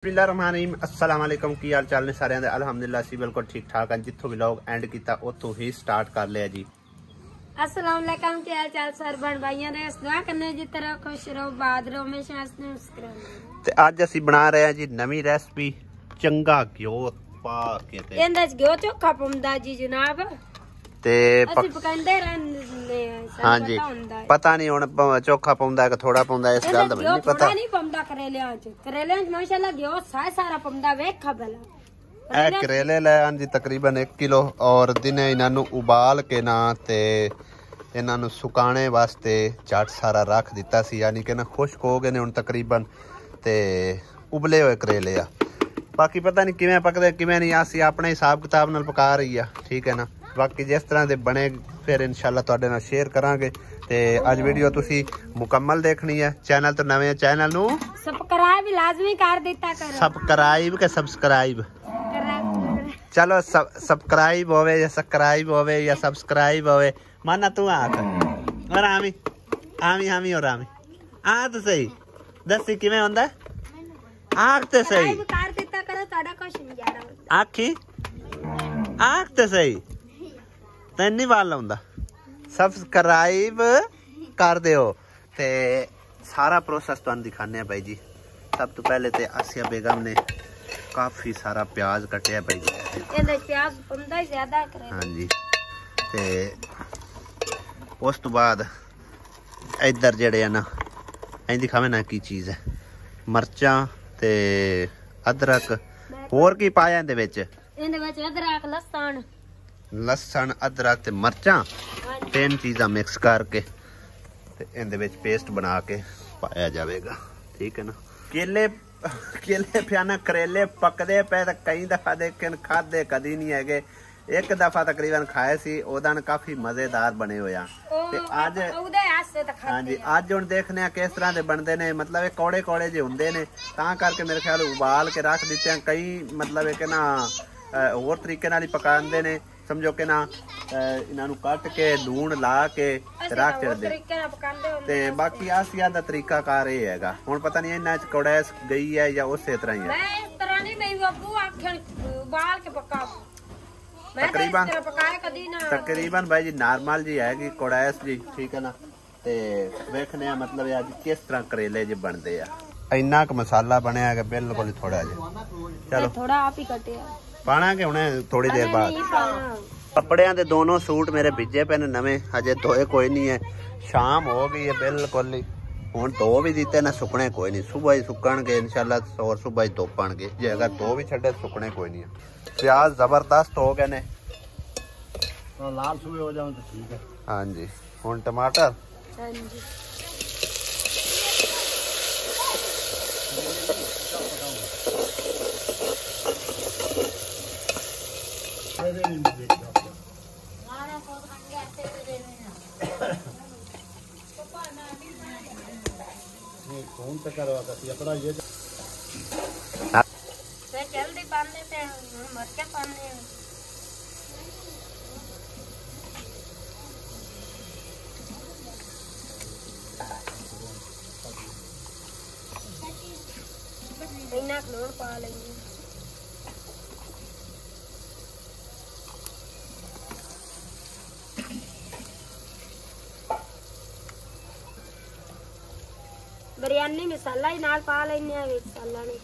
अस्सलाम वालेकुम की हाल चाल ने सारे अल्हम्दुलिल्लाह सी बिल्कुल ठीक ठाक हैं। जिथों भी लोग एंड किया उतों ही स्टार्ट कर लिया जी। अस्सलाम वालेकुम की हाल चाल सर बन भाइयों ने दुआ करने जिस तरह खुश रहो बाद रहो हमेशा ते अज असी बना रहे हैं जी नवी रेसिपी चंगा घ्यो पा के ते इंदे च घ्यो चोखा पौंदा जी जनाब ते पकांदे रहंदे हां जी पता नहीं हुन चोखा पौंदा है कि थोड़ा पौंदा इस गल दा नहीं पता नहीं पौंदा करेलियां च माशाल्लाह घ्यो सारा पौंदा वेखा भला ए करेले ले आं जी तकरीबन 1 किलो और दिने इन्हां नु उबाल के ना ते इन्हां नु सुकाने वास्ते झट सारा रख दिता सी यानी कि ना खुश्क हो गए ने हुन तकरीबन ते उबले हुए करेले आ बाकी पता नहीं किवें पकदे किवें नहीं आसी अपने हिसाब किताब नाल पका रही है ठीक है ना। बाकी जिस तरह के बने फिर इंशाल्लाह तुहाडे नाल शेयर करांगे ते अज वीडियो तुसी मुकम्मल देखनी है। चैनल तो नवे चैनल नु सब्सक्राइब लाजमी कर देता करो। सब्सक्राइब के सब्सक्राइब चलो सब्सक्राइब होवे या सब्सक्राइब होवे या सब्सक्राइब होवे माना तू आख और आमी आमी आमी और आमी आ तो सही दसी किवें होंदा आख ते सही कर देता करो तुहाडा कुछ नहीं जाना आखी आख ते सही तैन नहीं वाल लाउंदा सब्सक्राइब कर दियो ते सारा प्रोसेस तुहानू दिखाने भाई जी। सब तो पहले ते आसिया बेगम ने काफी सारा प्याज कटिया भाई जी ਇਹਦੇ ਪਿਆਜ਼ ਪੰਦਾ ਹੀ ਜ਼ਿਆਦਾ ਕਰੇ हाँ जी ते उस तो बाद इधर जेड़े ना ऐ दिखावे ना की चीज है मर्चां ते अदरक होर की पाया इहदे विच ਇਹਦੇ ਵਿੱਚ ਅਦਰਕ ਲਸਣ लसन अदरक ते मर्चां तीन चीज़ां मिक्स करके ते इहदे विच पेस्ट बना के पाया जाएगा ठीक है ना। केले केले पियाना करेले पकदे पे ते कई दफा देखे खादे कदी नहीं है। एक दफा तकरीबन खाए सी ओदा काफी मजेदार बने हुए ते अज हाँ जी अज हुण देखने किस तरह के बनते ने मतलब कौड़े कौड़े जे हुंदे ने तां करके मेरे ख्याल उबाल के रख दिते हैं। कई मतलब कि ना होर तरीके नाल ही पकांदे ने समझो कि ना इन्हां नूं कट के लूण ला के रख छड्डदे ते बाकी आसिया दा तरीका कार ये हैगा। हुण पता नहीं इन्हां च कौड़ैस गई है या उसे तरह ही है। मैं इस तरह नहीं मैं बाबू आखण उबाल के पका तकरीबन भाई जी नॉर्मल जी है कि कौड़ैस जी ठीक है ना ते वेखने मतलब अज किस तरह करेले जी बनते हैं। इन्ना क मसाला बनया है बिल्कुल थोड़ा जिहा चलो थोड़ा आप ही कटिया पाना के हुणे थोड़ी देर बाद। कपड़ियां दे दोनों सूट मेरे भिजे पे ने नवे अजे धोए कोई नहीं है। शाम हो गई है बिल्कुल ही हुण धो भी दिते ना सुकने कोई नहीं सुबह ही सुकणगे इंशाल्लाह और सुबह ही धोपणगे जे अगर धो भी छड्डे सुकने कोई नहीं है। प्याज जबरदस्त हो गए ने लाल सुबह हो जाओ तो ठीक है। हाँ जी हुण टमाटर हां जी कौन सा करवा सकती अपना ये जल्दी बांध देते हैं मरके बांधते हैं। इन्ना लूण पा लेंगे बिरयानी मसाला ही नाल पा लेने हैं मसाला ने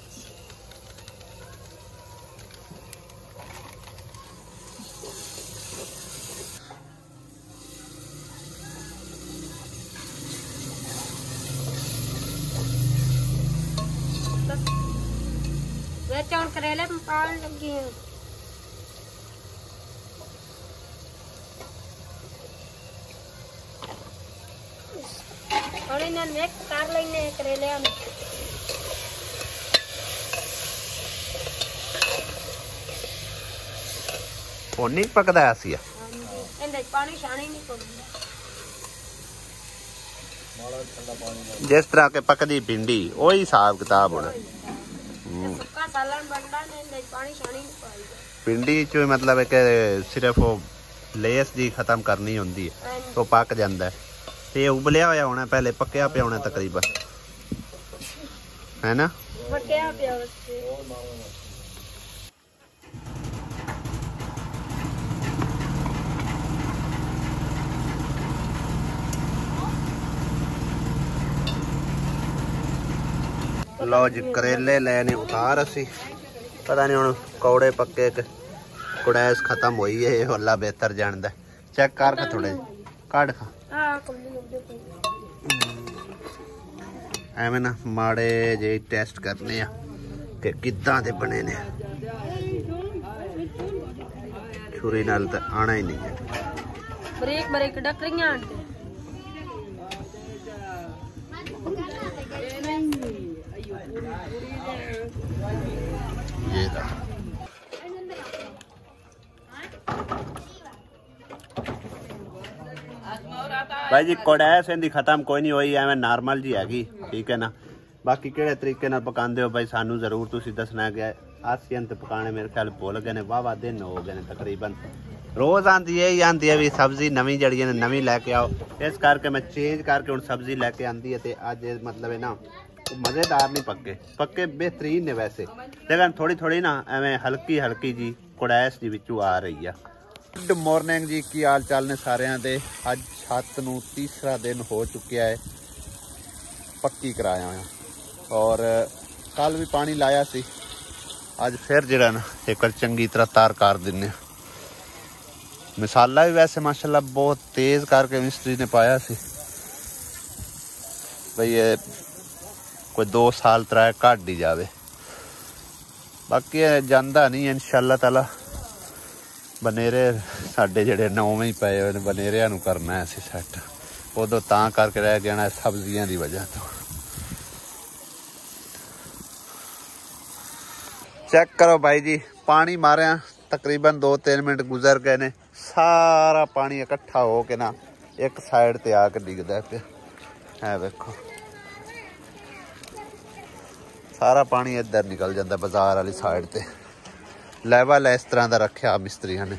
वे चौन करेले में पान लगी है। और इन्हें मिक्स कर लेने करेले हम हुण नहीं पकदा आसिया इंदे पानी शानी नहीं पड़दा जिस तरह के पकदी भिंडी वही हिसाब किताब होना। सुक्का सालन बनदा ने इंदे पानी शानी नहीं पाईदा भिंडी च मतलब है कि सिर्फ वो लेस जी खत्म करनी होंदी है तो पक जांदा है ते उबलिया होया होना पहले पक्या पे होना तकरीबन है ना। ਫਟਿਆ ਪਿਆ ਵਸੇ लो जी करेले लेने उतार असी पता नहीं हुण कौड़े पक्के कुड़ैस खत्म हुई है हल्ला बेहतर जानदा चेक कर खा थोड़े काट खा एवें ना माड़े जे टेस्ट करने आ कि किद्दां दे बने ने छुरी नाल ते आना ही नहीं है बरीक बरीक डकरियां आंटे ये रहा भाई जी कोड़ैस इंदी खत्म कोई नहीं हुई एवं नॉर्मल जी हैगी ठीक है ना बाकी किहड़े तरीके नाल पकांदे हो भाई सानू जरूर तुसीं दसना कि आसियन ते पकाने मेरे ख्याल भुल गए ने वाह दिन हो गए ने तकरीबन रोज आंदी है भी सब्जी नवीं जड़ी ने नवीं लैके आओ इस करके मैं चेंज करके हुण सब्जी लैके आंदी है ते अज मतलब है ना मज़ेदार नहीं पक्के पक्के बेहतरीन ने वैसे लेकिन थोड़ी थोड़ी ना एवं हल्की हल्की जी कुड़ैस जी विचों आ रही है। गुड मॉर्निंग जी की हाल चाल ने सारिਆਂ ਦੇ ਅੱਜ छत ਨੂੰ तीसरा दिन हो चुका है पक्की कराया और कल भी पानी लाया सी अज फिर जरा ना एक चंगी तरह तार कर दिने मसाला भी वैसे माशाल्लाह बहुत तेज करके मिस्त्री ने पाया सी भाई ये कोई 2 साल 3 घट ही जावे बाकी जाता नहीं इंशाअल्लाह ताला बनेरे साडे जेडे नौवें ही पए हुए बनेरिया नूं करना है असीं सैट उदों तां करके रह गया सब्जियां दी वजह तो चेक करो भाई जी पानी मारिया तकरीबन 2-3 मिनट गुजर गए ने सारा पानी इकट्ठा हो के ना एक साइड ते आके डिगदा पे है देखो सारा पानी इधर निकल जाता बाजार वाली साइड ते लेवल इस तरह का रखा मिस्त्रियों ने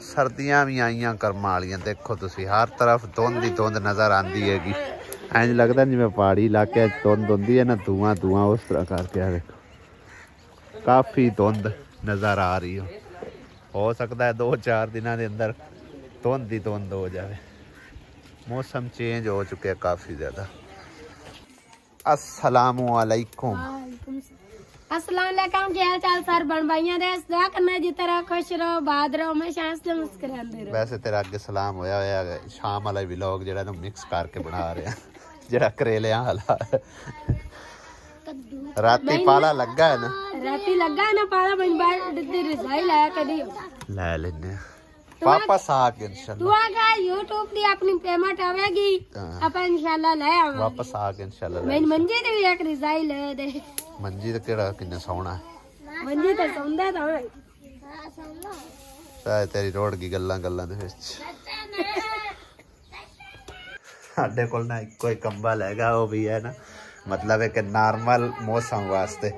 सर्दियां भी आईयां कर्म वालियां देखो तुसी हर तरफ धुंध ही धुंध नज़र आती हैगी इंज लगता जिवें पहाड़ी इलाके धुंध होंदी है ना धुआं धुआं उस तरह करके देखो काफ़ी धुंध नज़र आ रही हो सकता है 2-4 दिनों के अंदर धुंध ही धुंध हो जाए मौसम चेंज हो चुके हैं काफ़ी ज़्यादा। अस्सलामु अलैकुम अस्सलाम वालेकुम क्या हाल चाल सर बन भाइयों दे दुआ करना जिस तरह खुश रहो बाद रहो हमेशा हंसते मुस्कुराते रहो। वैसे तेरा अगे सलाम होया होया शाम वाला व्लॉग जेड़ा ना मिक्स करके बना रहे हैं जेड़ा करेलियां वाला राती पाला लगा है ना राती लगा है ना पाला बन भाई दी रजाई लाया कदी ले लेने वापस आके इंशाल्लाह दुआ का YouTube दी अपनी पेमेंट आवेगी अपन इंशाल्लाह ले आवांगे वापस आके इंशाल्लाह मैं मंजे ते भी एक रजाई ले दे मंजी ते केड़ा किन्ने सोना है मंजी ते सौंदा ता है तेरी रोड की गल्लां गल्लां दे विच साडे कोल ना कोई कंबल हैगा वो भी है ना मतलब है कि नॉर्मल मौसम वास्ते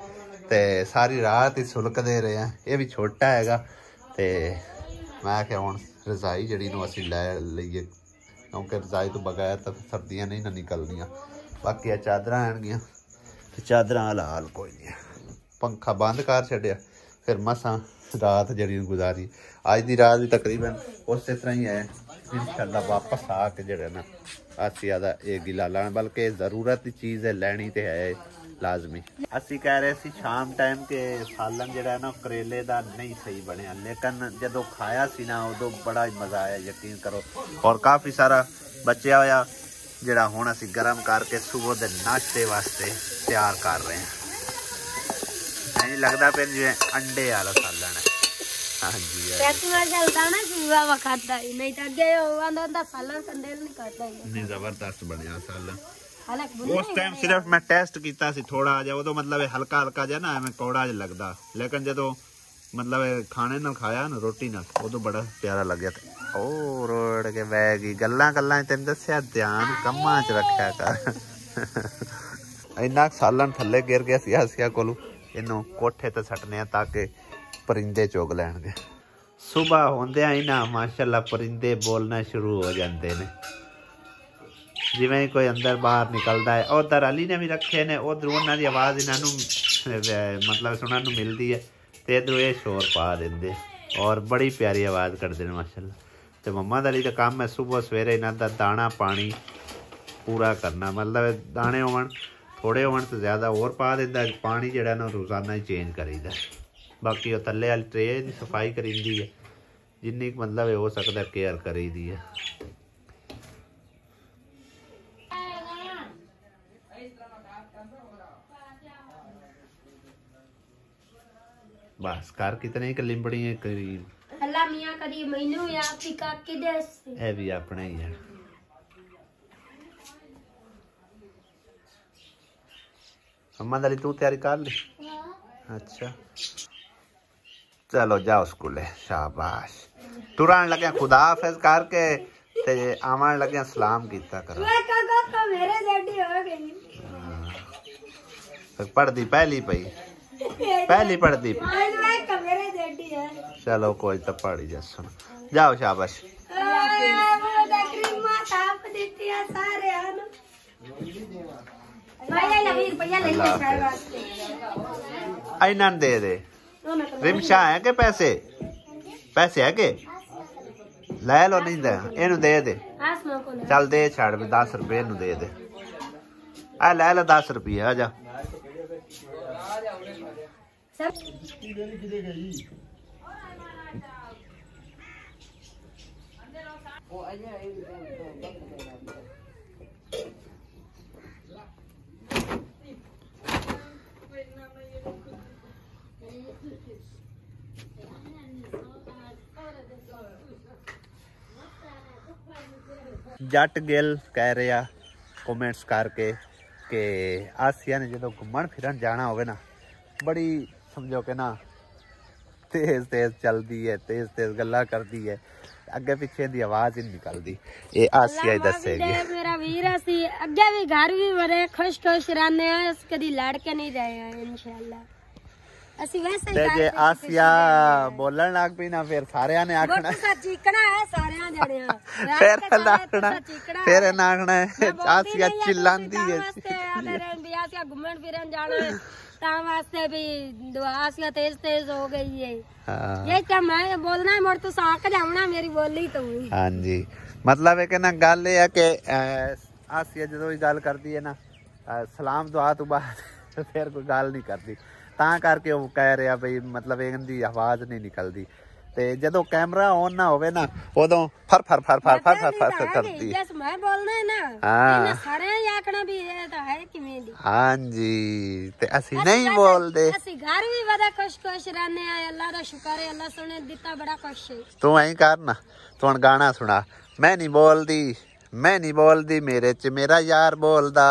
ते सारी रात ही सुलक दे रहे हैं ये भी छोटा हैगा ते मैं क्या हुण रजाई जड़ी नूं असीं लै लईए क्योंकि रजाई तो बगैर तो सर्दियां नहीं ना निकलदियां बाकी चादरां आणगियां ते चादरां हाल हाल कोई नहीं पंखा बंद कर छड्डिया फिर मसां रात जड़ी गुजारी अज दी रात भी तकरीबन उस तरह ही है इंशाल्लाह वापस आके जेड़ा ना असीं आदा ये गिला लाना बल्कि जरूरत की चीज़ है लैनी तो है लाजमी असी कह रहे सी शाम टाइम के सालन जेड़ा ना करेले दा नहीं सही बनया लेकिन जदों खाया सी ना उदों बड़ा ही मज़ा आया यकीन करो और काफ़ी सारा बचा होया जेड़ा हुण असी गर्म करके सुबह दे नाश्ते वास्ते तैयार कर रहे हैं नहीं लगता फिर जिवें अंडे वाला सालन है। हाँ जी चलता ना सुबह वक्त नहीं तो अगे आंदा सालन संडे नहीं करता नहीं जबरदस्त बनया सालन उस टाइम सिर्फ मैं टेस्ट किया थोड़ा जा उदों मतलब हल्का हल्का जा ना एवं कौड़ा जा लगता लेकिन जो मतलब खाने नाल खाया ना रोटी नाल उदों बड़ा प्यारा लग्या ओ रोड़ के बह गई गल्लां गल्लां तेन दस्या ध्यान कम्मां च रखा कर इन्ना सालन थल्ले गिर गया सिया कोलू इनू कोठे ते सटने ताकि परिंदे चुग लैणगे सुबह होंदियां ही ना माशाअल्लाह परिंदे बोलना शुरू हो जाते हैं ਜਿਵੇਂ ਹੀ ਕੋਈ ਅੰਦਰ ਬਾਹਰ ਨਿਕਲਦਾ ਹੈ। ਉਧਰ ਅਲੀ ਨੇ ਵੀ ਰੱਖੇ ਨੇ, ਉਧਰ ਉਹਨਾਂ ਦੀ ਆਵਾਜ਼ ਇਹਨਾਂ ਨੂੰ ਮਤਲਬ ਸੁਣਨ ਨੂੰ ਮਿਲਦੀ ਹੈ ਤੇ ਇਧਰੋਂ ਇਹ ਸ਼ੋਰ ਪਾ ਦਿੰਦੇ ਔਰ ਬੜੀ ਪਿਆਰੀ ਆਵਾਜ਼ ਕੱਢਦੇ ਨੇ ਮਾਸ਼ਾਅੱਲਾ। ਤੇ ਮੰਮਾ ਦਾ ਲਈ ਤਾਂ ਕੰਮ ਹੈ ਸੁਬਹ ਸਵੇਰੇ ਇਹਨਾਂ ਦਾ ਦਾਣਾ ਪਾਣੀ ਪੂਰਾ ਕਰਨਾ, मतलब दाने होवन थोड़े होवन तो ज़्यादा और पा देता, पानी जड़ा ना रोज़ाना ही चेंज करीदा। बाकी वो थल्ले वाली ट्रे की सफाई करीदी है, जिन्नी मतलब हो सकता केयर करीदी है। बस कर कितने ही लिंबड़ी करीब अल्लाह मियां कदी मैनू या फिका के देस ए भी अपने ही है। अम्मा दली तू तैयारी कर ली? अच्छा चलो जाओ स्कूले, शाबाश। तुरान लगे खुदा हाफिज करके ते आवन लगे सलाम कीता करो। मेरे जैडी हो गई पढ़दी पहली पई, पहली पढ़दी पई। मेरे जैडी है। चलो कोई तो पढ़ी जा, सुन जाओ शाबाश। इन्हें दे दे। रिमशा है के पैसे? पैसे है के? ले लो, नहीं दे इनू दे दे। चल दे छड़ भी 10 रुपए इनू दे दे। आ ले लो 10 रुपये, आ जा। जट गिल कह रहे आ कमेंट्स करके कि आसिया ने जो घूमन फिरन जाना होवे ना, बड़ी समझो कि ना तेज तेज चलती है, तेज तेज गल्ला करती है, अगे पिछे दी आवाज ही नहीं निकलती। ये आसिया ही दसेगी। मेरा वीर असी अगे भी घर भी बड़े खुश खुश रहने हैं, कदी लड़ के नहीं रहे हैं इंशाल्लाह। ਅਸੀਂ ਵੈਸੇ ਤੇ ਜੇ ਆਸਿਆ ਬੋਲਣ ਲੱਗ ਪਈ ਨਾ ਫਿਰ ਸਾਰਿਆਂ ਨੇ ਆਖਣਾ ਚੀਕਣਾ ਹੈ ਸਾਰਿਆਂ ਜਣਿਆਂ ਫਿਰ ਲਾਖਣਾ, ਫਿਰ ਇਹਨਾਂ ਆਖਣਾ ਆਸਿਆ ਚਿল্লাਂਦੀ ਹੈ ਆਸਿਆ ਘੁੰਮਣ ਫਿਰਨ ਜਾਣਾ ਹੈ ਤਾਂ ਵਾਸਤੇ ਵੀ ਆਸਿਆ ਤੇਜ਼ ਤੇਜ਼ ਹੋ ਗਈ ਹੈ। ਇਹ ਤਾਂ ਮੈਂ ਬੋਲਣਾ ਹੈ ਮੁੜ ਤੂੰ ਸਾਕ ਜਾਵਣਾ ਮੇਰੀ ਬੋਲੀ ਤੂੰ। ਹਾਂਜੀ मतलब है कि ना गल ये है कि आसिया जो भी गल करती है ना सलाम दुआ तो बाद फिर कोई गल नहीं करती, ਤਾਂ ਕਰਕੇ ਉਹ ਕਹਿ ਰਿਹਾ ਬਈ मतलब ਇਹਦੀ ਆਵਾਜ਼ ਨਹੀਂ ਨਿਕਲਦੀ। ਤੇ ਜਦੋਂ ਕੈਮਰਾ ਔਨ ਨਾ ਹੋਵੇ ਨਾ ਉਦੋਂ ਫਰ ਫਰ ਫਰ ਫਰ ਫਰ ਫਰ ਫਰ ਕਰਦੀ। ਜਸ ਮੈਂ ਬੋਲਣਾ ਹੈ ਨਾ ਇਹਨਾਂ ਸਾਰਿਆਂ ਨੇ ਆਖਣਾ ਵੀ ਇਹ ਤਾਂ ਹੈ ਕਿਵੇਂ ਦੀ। ਹਾਂਜੀ ਤੇ ਅਸੀਂ ਨਹੀਂ ਬੋਲਦੇ। ਅਸੀਂ ਘਰ ਵੀ ਬੜਾ ਖੁਸ਼ ਖੁਸ਼ ਰਹਿੰਦੇ ਆ, ਅੱਲਾ ਦਾ ਸ਼ੁਕਰ ਹੈ, ਅੱਲਾ ਸੁਣੇ ਦਿੱਤਾ ਬੜਾ ਖੁਸ਼ ਹੈ। ਤੂੰ ਐਂ ਕਰ ਨਾ, ਤੂੰ ਹੁਣ ਗਾਣਾ ਸੁਣਾ। ਮੈਂ ਨਹੀਂ ਬੋਲਦੀ, ਮੈਂ ਨਹੀਂ ਬੋਲਦੀ, ਮੇਰੇ ਚ ਮੇਰਾ ਯਾਰ ਬੋਲਦਾ।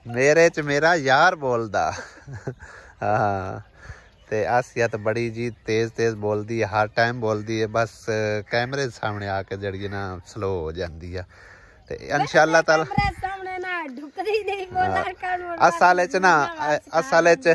मेरे च मेरा यार बोलदा। हाँ ते आसिया तो बड़ी जी तेज तेज बोलती है, हर टाइम बोलती है, बस कैमरे सामने आके जड़ी ना स्लो हो जाती है। ते इंशाअल्लाह ताला असाले च ना असाले च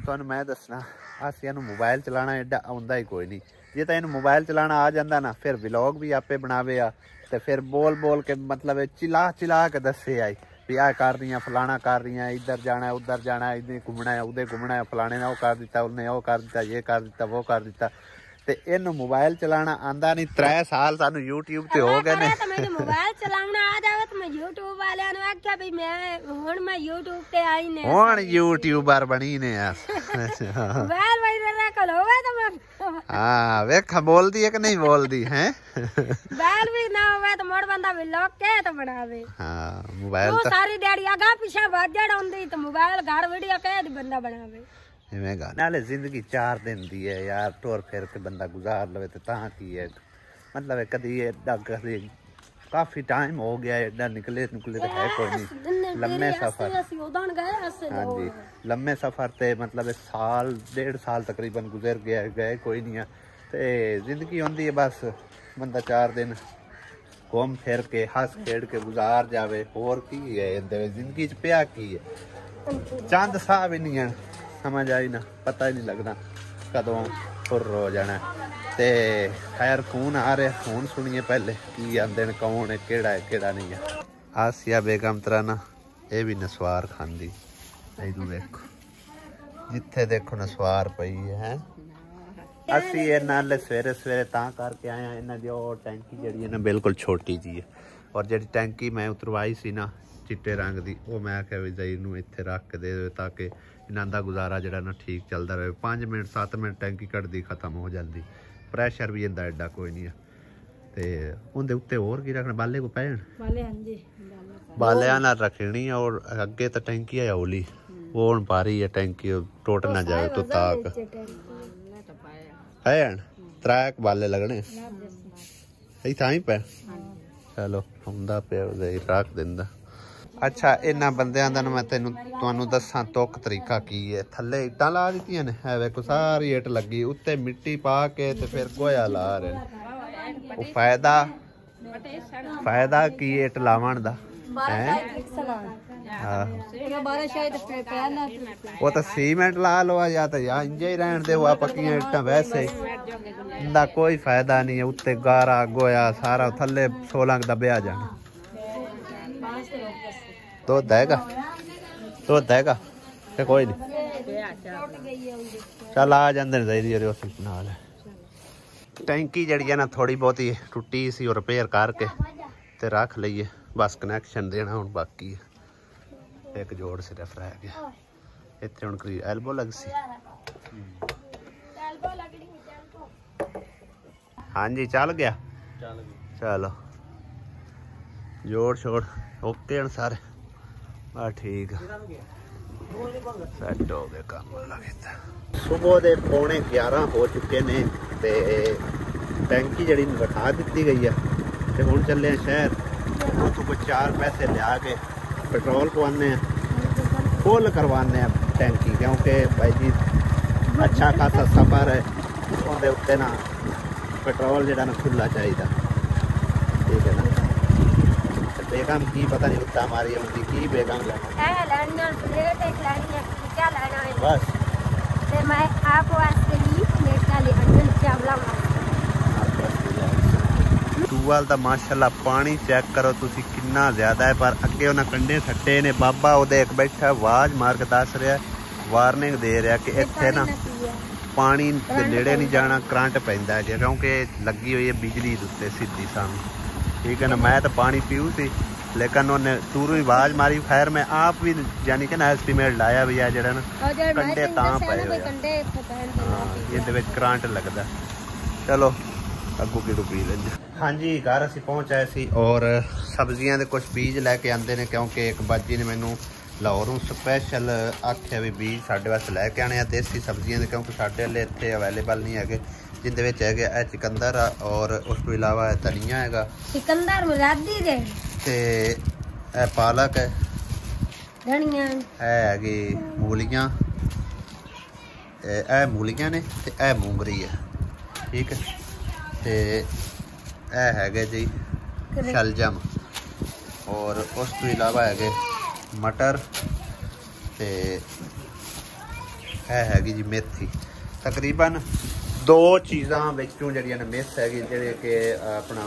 तुहानू मैं दसना आसिया नू मोबाइल चलाना एडा आउंदा ही कोई नहीं। जे तां इहनू मोबाइल चलाना आ जांदा ना फिर व्लॉग भी आपे बनावे आ ते फिर बोल बोल के मतलब चिला चिला के दसे आई भी आ कर रही फलाना कर रही, इधर जाना है उधर जाना है, इधर घूमना है उधर घूमना है, फलाने ने वो कर दिता, उन्हें वो कर दिता, ये कर दिता, वो कर दिता। ते इन्हू मोबाइल चलाना आंदा नहीं। 3 साल सानू यूट्यूब ते हो गए ने। मैंने मोबाइल चलाना आ जावे तो मैं यूट्यूब वाले ने आख्या भी मैं यूट्यूब ते आई ने हुण यूट्यूबर बनी ने यार। मोबाइल मेरे कोल होवे तो मैं हां वेख बोलदी है कि नहीं बोलदी हैं। मोबाइल भी ना होवे तो मोड़ बंदा व्लॉग के तो बनावे। हां मोबाइल तो सारी दिहाड़ी आगा पीछे बाजड़ होंदी तो मोबाइल घर वीडियो के बंदा बनावे। नाले जिंदगी 4 दिन दी है यार, टोर फिर के बंदा गुजार लवे तो ता की है मतलब कदी एडा कदी काफी टाइम हो गया एडा निकले निकले तो है कोई नहीं। लम्बे सफर हाँ जी लम्बे सफर ते मतलब साल 1.5 साल तकरीबन गुजर गया, गए कोई नहीं है। ते जिंदगी होंदी है बस बंदा 4 दिन घूम फिर के हस खेड़ के गुजार जावे, होर की है जिंदगी च पिया की है। चंद साह भी नहीं है, समझ आई ना, पता ही नहीं लगना कदों फुर हो जाना। ते खैर फोन आ रहा, फोन सुनिए पहले की आंदे ने, कौन है, केड़ा नहीं है। आसिया बेगम तरह ना ये भी नसवार खांदी, इधर देखो जिथे देखो नसवार पई है। असी ये नाले सवेरे सवेरे तां करके आए हैं, इन्हां दी ओह टैंकी जिहड़ी है ना बिल्कुल छोटी जी है, और जिहड़ी टैंकी मैं उतरवाई सी ना चिट्टे रंग दी, वो मैं आख्या भी जई नूं इत्थे रख के दे ताकि इन्हां दा गुजारा जिहड़ा ना ठीक चलदा रहे। 5 मिनट 7 मिनट टैंकी कटदी खत्म हो जाती, प्रैशर भी इंदा एडा कोई नहीं है। ते उहदे उत्ते होर की रखना, बाले को पैण बालियां नाल रखनी, और अगे तो टैंकी है ओली, वो हुण भारी है टैंकी, टुट ना जाए तो ताक पैण 3 बाले लगने इत्थे ही पै। चलो हुंदा पिया रख दिंदा। अच्छा इन्हां बंदियां दा मैं तुहानूं दस्सां तुक तरीका की है। थल्ले इट्टां ला दित्तियां ने, है वेखो सारी इट लगी, उत्ते मिट्टी पा के ते फिर गोया ला रहे। वो फायदा की इट लावण दा है, वो तो सीमेंट ला लो या तो इंजे ही रहन दे, वो पक्कियां इट्टां वैसे इंदा कोई फायदा नहीं है। उत्ते गारा गोया सारा थल्ले 16 दबया जाना। दुध हैगा, दुध हैगा कोई नहीं, चल आ जांदे नाल। टैंकी जड़ी है ना थोड़ी बहुत ही टुटी सी, और रिपेयर करके ते रख लईए, बस कनैक्शन देना हुण बाकी है। एक जोड़ सिर्फ रह गया, इत्थे हुण करीब एल्बो लग सी। हाँ जी चल गया, चलो जोड़ छोड़ ओके हैं सारे, बस ठीक सैट हो गए काम लगे। सुबह के 11:15 हो चुके ने, ते टैंकी जड़ी रखा दी गई है, ते हुण चले हैं शहर, उतों कुछ 4 पैसे लिया के पेट्रोल पवाने, फुल करवाने टैंकी, क्योंकि भाई जी अच्छा खासा सफ़र है, उहदे उत्ते ना पेट्रोल जड़ा ना खुला चाहिए, ठीक है ना। बेगम की पता नहीं उत्ता हमारी उनकी की बेगम बस मैं आपको टूबल का माशाल्लाह पानी चेक करो तुसी कितना ज्यादा है, पर अगे उन्हें कंडे सट्टे ने, बाबा वो एक बैठा आवाज मार के दस रहा, वार्निंग दे रहा कि इत्थे ना पानी के नेड़े नहीं जाना, करंट पैंदा है, क्योंकि लगी हुई है बिजली उत्ते सीधी सामने, ठीक है ना। मैं तो पानी पीऊ सी, लेकिन उन्हें दूरों ही आवाज मारी। खैर मैं आप भी यानी कि ना एस्टीमेट लाया भी है जरा ना कंडे तां पे ये करंट लगता। चलो अगू की पी लेंगे। हाँ जी घर असी पहुँच आए सी, और सब्जियां के कुछ बीज लैके आते हैं, क्योंकि एक बाजी ने मैनू लाहौरों स्पैशल आख्या भी बीज साढ़े वास्ते लैके आने आ देसी सब्जियां के, क्योंकि साढ़े वाले इतने अवेलेबल नहीं है, जिंदे विच है चिकंदर और उस तो इलावा धनिया है, चिकंदर मुरादी दे ते पालक है, धनिया हैगी मूलियां, ए मूलियां ने ते ए मूंगरी है, ठीक है, ते ए है जी शलजम, और उस तो इलावा है मटर, ते हैगी जी मेथी। तकरीबन 2 चीज़ां विचों जड़ियां ने मिस है, जेह्ड़े कि अपना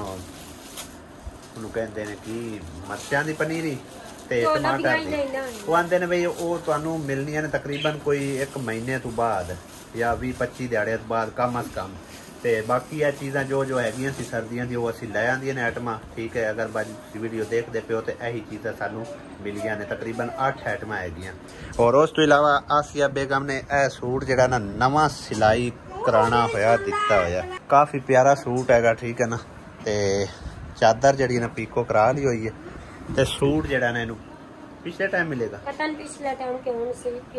उन्होंने कहते हैं कि मर्चां दी पनीरी ते टमाटर दी, वो आंदे ने बई वो तुहानूं मिलनियां ने तकरीबन कोई 1 महीने तो बाद या 20-25 दिहाड़े तो बाद कम अज कम। ते बाकी ये चीज़ां जो जो हैगियां सी सर्दियां दी वो असीं लै आंदियां ने आइटमां, ठीक है। अगर बाजी वीडियो देखते पे हो तो यही चीज़ां सानूं मिलियां ने, तकरीबन 8 आइटमां हैगियां। और उस तो इलावा आसिया बेगम ने यह सूट जिहड़ा ना नवां सिलाई कराना होया दिता होया, काफ़ी प्यारा सूट हैगा, ठीक है ना। ते चादर जड़ी ना पीको करा ली हुई है, ते सूट जड़ा ना इनू पिछले टाइम मिलेगा, पिछले टाइम के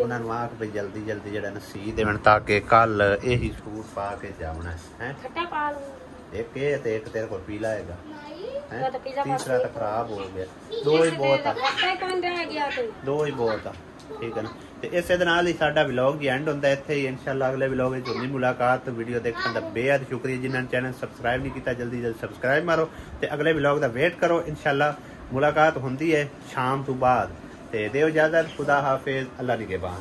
उन्होंने आख भाई जल्दी जल्दी जड़ा ना सी देवन, ताकि कल यही सूट पा के जाना है। एक तेरे को पीला है, तीसरा तो खराब हो गया, 2 ही बहुत है, 2 ही बहुत है, ठीक है ना। तो इस ही साडा व्लॉग जी एंड होंदा इत्थे ही। इंशाअल्लाह अगले व्लॉग में होनी मुलाकात। वीडियो देखने का बेहद शुक्रिया, जिन्होंने चैनल सबसक्राइब नहीं किया जल्दी जल्दी सबसक्राइब मारो, तो अगले व्लॉग का वेट करो। इंशाअल्लाह मुलाकात होंदी है शाम तो बाद। ते देव इजाजत, खुदा हाफिज, अल्लाह निगहबान।